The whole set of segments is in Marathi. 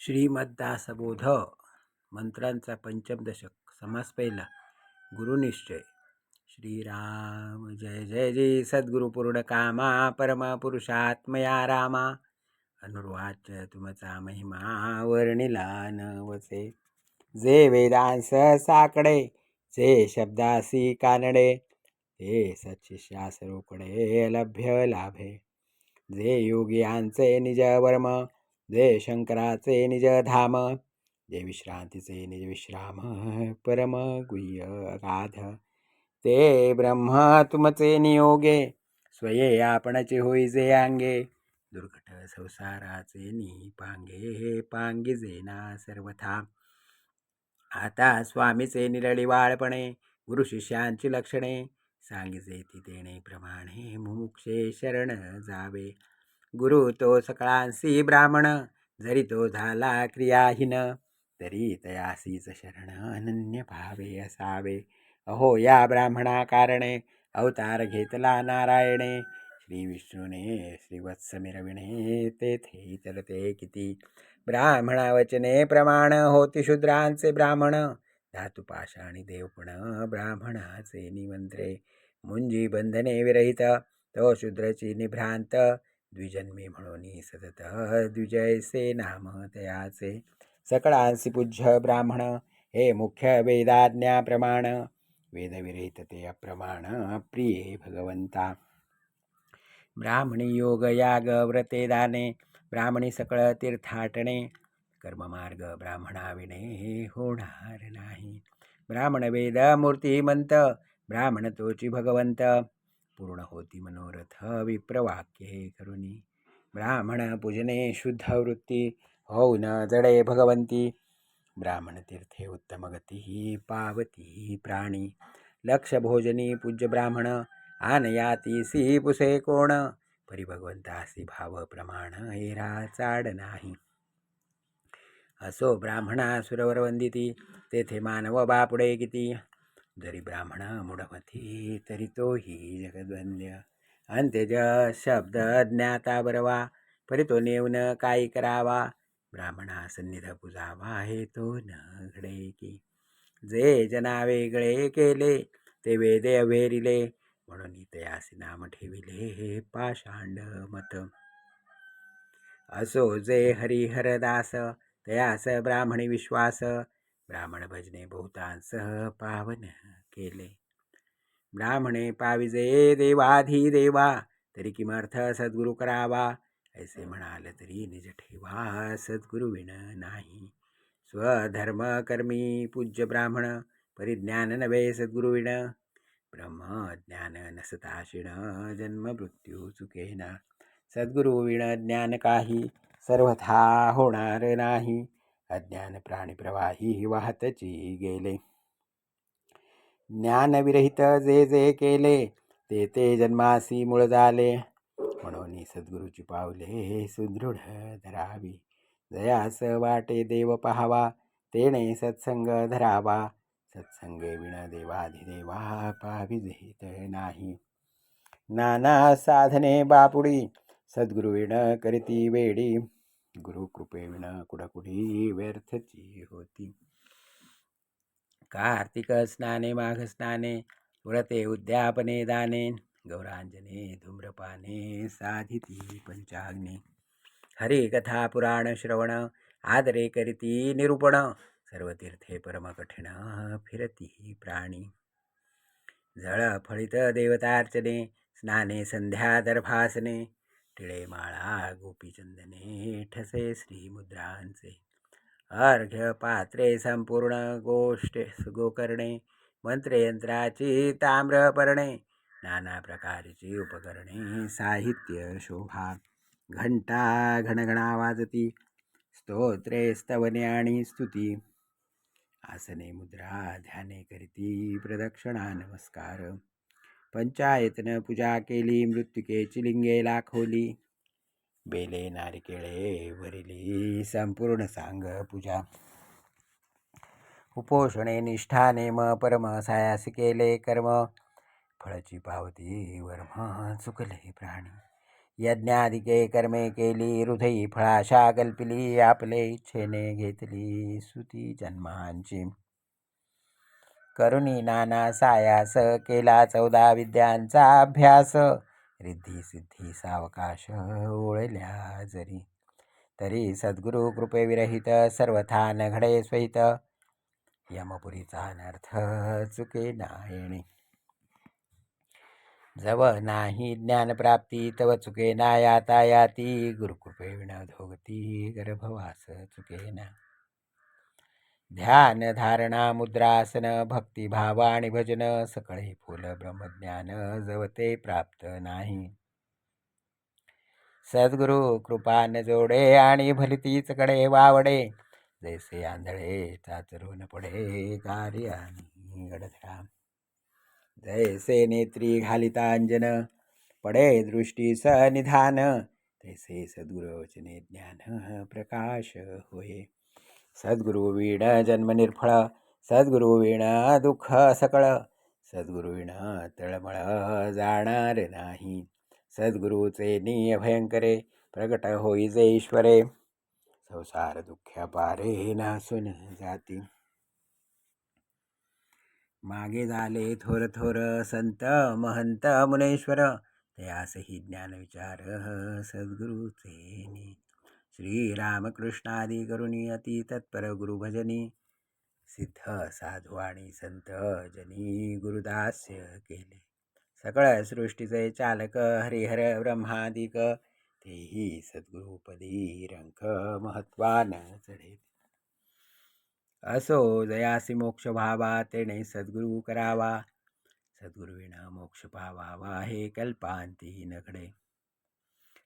श्रीमद्दासबोध मंत्रांचा पंचम दशक. समास पहिला. गुरुनिश्चय. श्रीराम जय जय जय सद्गुरु पूर्ण कामा परम पुरुषात्मया रामा. अनुर्वाच तुमचा महिमा वर्णिला न वसे. जे वेदांस साकडे जे शब्दासी कानडे ते सत्शिष्यास रोकडे लभ्य लाभे. जे योगियांचे निज वर्म जे शंकराचे निज धाम जे विश्रांतीचे निज विश्राम परम गुह्य अगाध. ते ब्रह्म तुमचे नियोगे स्वये आपणचे होई जे अंगे. दुर्घट संसाराचे निपांगे पांगिजे ना सर्वथा. आता स्वामीचे निरळी वाळपणे गुरु शिष्यांची लक्षणे सांगिजे ती देणे प्रमाणे मुमुक्षे शरण जावे. गुरु तो सकळांसी ब्राह्मण जरी तो झाला क्रियाहीन तरी तयासीच शरण अनन्य भावे असावे. अहो या ब्राह्मणा कारणे अवतार घेतला नारायणे. श्री विष्णूने श्रीवत्स मिरविणे तेथे चलते किती. ब्राह्मणा वचने प्रमाण होती शूद्रांचे ब्राह्मण. धातू पाषाणी देवपण ब्राह्मणाचे निमंत्रे. मुंजी बंधने विरहित तो शूद्रची निभ्रांत. द्विजन्मी म्हणून सतत द्विजयसे नाम तयाचे. सकळांसी पूज्य ब्राह्मण हे मुख्य वेदाज्ञा प्रमाण. वेदविरहित ते अप्रमाण प्रिये भगवंता. ब्राह्मणी योग याग व्रते दाने ब्राह्मणी सकळ तीर्थाटणे. कर्ममार्ग ब्राह्मणाविणे होणार नाही. ब्राह्मण वेद मूर्तिमंत ब्राह्मण तोची भगवंत. पूर्ण होती मनोरथ विप्रवाक्ये करुणी. ब्राह्मण पूजने शुद्ध वृत्ती होऊन जडे भगवंती. ब्राह्मण तीर्थे उत्तम गती पावती प्राणी. लक्ष भोजनी पूज्य ब्राह्मण आनयातीसी पुसे कोण. परिभगवंतासी भाव प्रमाण एरा चाड नाही. असो ब्राह्मणा सुरवर वंदिती तेथे मानव बापुडे किती. जरी ब्राह्मण मूढमती तरी तोही जगद्वंद्य. अंत्यज शब्द ज्ञाता बरवा परी तो नेऊन काही करावा. ब्राह्मणा सन्निध पुजावा हे तो न घडे की. जे जना वेगळे केले ते वेदे अभेरिले म्हणून तयासी नाम ठेविले हे पाषांड मत. असो जे हरिहरदास तयास ब्राह्मणी विश्वास. ब्राह्मण भजने बहुतांस पावन केले. ब्राह्मणे पाविजे देवाधिदेवा तरी किमर्थ सद्गुरु करावा. ऐसे म्हणाल तरी निज ठेवा सद्गुरु विण नाही. स्वधर्म कर्मी पूज्य ब्राह्मण परिज्ञान नवे सद्गुरु विण. ब्रह्म ज्ञान नसता शिण जन्म मृत्यू चुकेना. सद्गुरु विण ज्ञान काही सर्वथा होणार नाही. अज्ञान प्राणी प्रवाही वाहतची गेले. ज्ञान विरहित जे जे केले ते ते जन्मासी मूळ झाले. म्हणून सद्गुरूची पावले सुदृढ धरावी. जयास वाटे देव पहावा तेने सत्संग धरावा. सत्संगे विण देवाधिदेवा पाविजेत नाही. नाना साधने बापुडी सद्गुरु विण करीती वेडी. गुरु कृपे विण कुडकुडी व्यर्थची होती. कार्तिक स्नाने माघ स्नाने व्रते उद्यापने दाने. गौरांजने धूम्रपाने साधिती पंचाग्नी. हरी कथा पुराण श्रवण आदरे करीती निरूपण. सर्व तीर्थे परम कठीण फिरती प्राणी. जळ फळित देवतार्चने स्नाने संध्या दर्भासने. टिळे माळा गोपीचंदने ठसे श्रीमुद्रांचे. अर्घ्य पात्रे संपूर्ण गोष्टे गोकर्णे. मंत्रयंत्राची ताम्रपर्णे नाना प्रकारची उपकरणे साहित्य शोभा. घंटा घणघणा वाजती स्तोत्रे स्तवने आणि स्तुती. आसने मुद्रा ध्याने करीती प्रदक्षिणा नमस्कार. पंचायतन पूजा केली मृत्तिकेची लिंगे लाखोली. बेले नारिकेळे भरिली संपूर्ण सांग पूजा. उपोषणे निष्ठा नेम परम सायास केले कर्म. फळची पावती वर्म चुकले प्राणी. यज्ञादिके कर्मे केली, हृदयी फळाशा कल्पिली, आपले इच्छेने घेतली सुती जन्मांची. करुणी नाना सायास, केला 14 विद्यांचा अभ्यास. रिद्धी सिद्धी सावकाश ओळल्या जरी, तरी सद्गुरु कृपे विरहित, सर्वथा न घडे स्वहित. यमपुरीचा अनर्थ चुके नायणी, जव नाही ज्ञानप्राप्ती, तव चुके ना यातायाती. गुरुकृपे विना धोगती, गर्भवास चुकेना. ध्यान धारणा मुद्रासन, भक्तिभाव आणि भजन, सकळे फुल ब्रह्मज्ञान, जव ते प्राप्त नाही. सद्गुरु कृपा न जोडे, आणि भलतीच कडे वावडे. जैसे आंधळे चाचरून पडे, कार्यानी गडधरा. जैसे नेत्री घालिता अंजन, पडे दृष्टी सनिधान. तैसे सद्गुरु वचने ज्ञान प्रकाश होय. सद्गुरु वीण जन्म निर्फळ, सद्गुरु वीण दुःख सकळ. सद्गुरु वीण तळमळ जाणार नाही. सद्गुरुचे निय भयंकरे, प्रगट होई जे ईश्वरे. संसार दुःख्या पारे, नासून जाती. मागे झाले थोर थोर, संत महंत मुनेश्वर. तयासही ज्ञान विचार, सद्गुरुचे नी. श्रीरामकृष्णादी करुणी, अति तत्पर गुरुभजनी. सिद्ध साधू आणि संत जनी, गुरुदास्य केले. सकळ सृष्टीचे चालक, हरिहर ब्रह्मादिक. तेही सद्गुरुपदी रंक, महत्वान चढे. असो जयासी मोक्ष भावा, तेने सद्गुरु करावा. सद्गुरुविना मोक्ष पावावा, हे कल्पांती न घडे.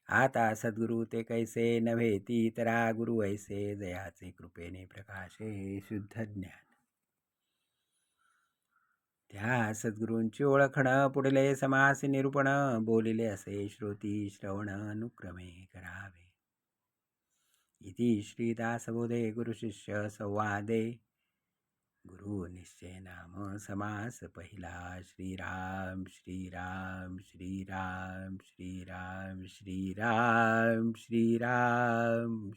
आता सद्गुरु ते कैसे, नव्हे ती तरा गुरु ऐसे. जयाचे कृपेने प्रकाशे, शुद्ध ज्ञान. त्या सद्गुरूंची ओळखण, पुढले समासी निरूपण. बोलिले असे श्रोती श्रवण, अनुक्रमे करावे. इति श्री दासबोधे गुरुशिष्य संवादे. गुरु निश्चय नाम समास पहिला. श्रीराम श्रीराम श्रीराम श्रीराम श्रीराम श्रीराम.